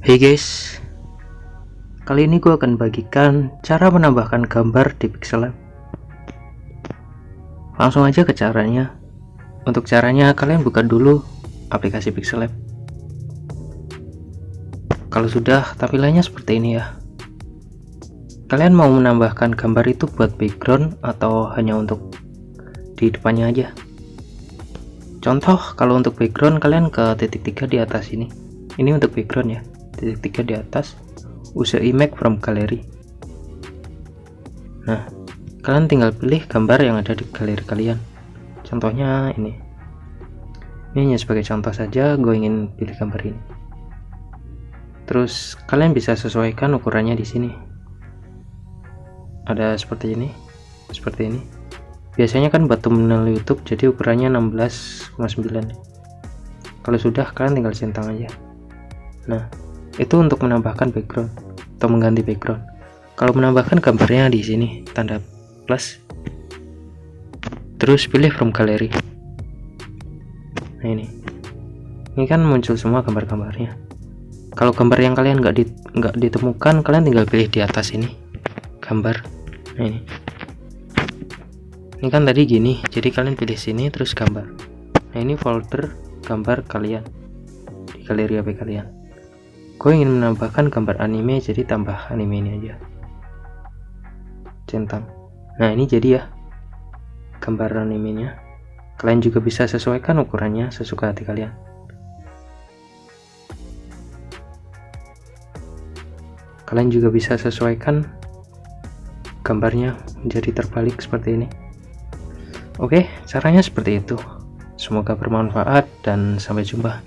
Hey guys, kali ini gue akan bagikan cara menambahkan gambar di Pixellab. Langsung aja ke caranya. Untuk caranya kalian buka dulu aplikasi Pixellab. Kalau sudah, tampilannya seperti ini ya. Kalian mau menambahkan gambar itu buat background atau hanya untuk di depannya aja. Contoh, kalau untuk background kalian ke titik 3 di atas ini. Ini untuk background ya. Titik 3 di atas, use image from gallery. Nah, kalian tinggal pilih gambar yang ada di galeri kalian. Contohnya ini hanya sebagai contoh saja, gue ingin pilih gambar ini. Terus kalian bisa sesuaikan ukurannya di sini. Ada seperti ini, seperti ini. Biasanya kan buat thumbnail YouTube, jadi ukurannya 16,9. Kalau sudah, kalian tinggal centang aja. Nah, itu untuk menambahkan background atau mengganti background. Kalau menambahkan gambarnya di sini tanda plus, terus pilih from gallery. Nah, ini kan muncul semua gambar-gambarnya. Kalau gambar yang kalian nggak ditemukan, kalian tinggal pilih di atas ini gambar. Nah, ini kan tadi gini, jadi kalian pilih sini terus gambar. Nah, ini folder gambar kalian di galeri HP kalian. Gue ingin menambahkan gambar anime, jadi tambah anime ini aja, centang. Nah, ini jadi ya gambar animenya. Kalian juga bisa sesuaikan ukurannya sesuka hati kalian. Kalian juga bisa sesuaikan gambarnya menjadi terbalik seperti ini. Oke, caranya seperti itu. Semoga bermanfaat dan sampai jumpa.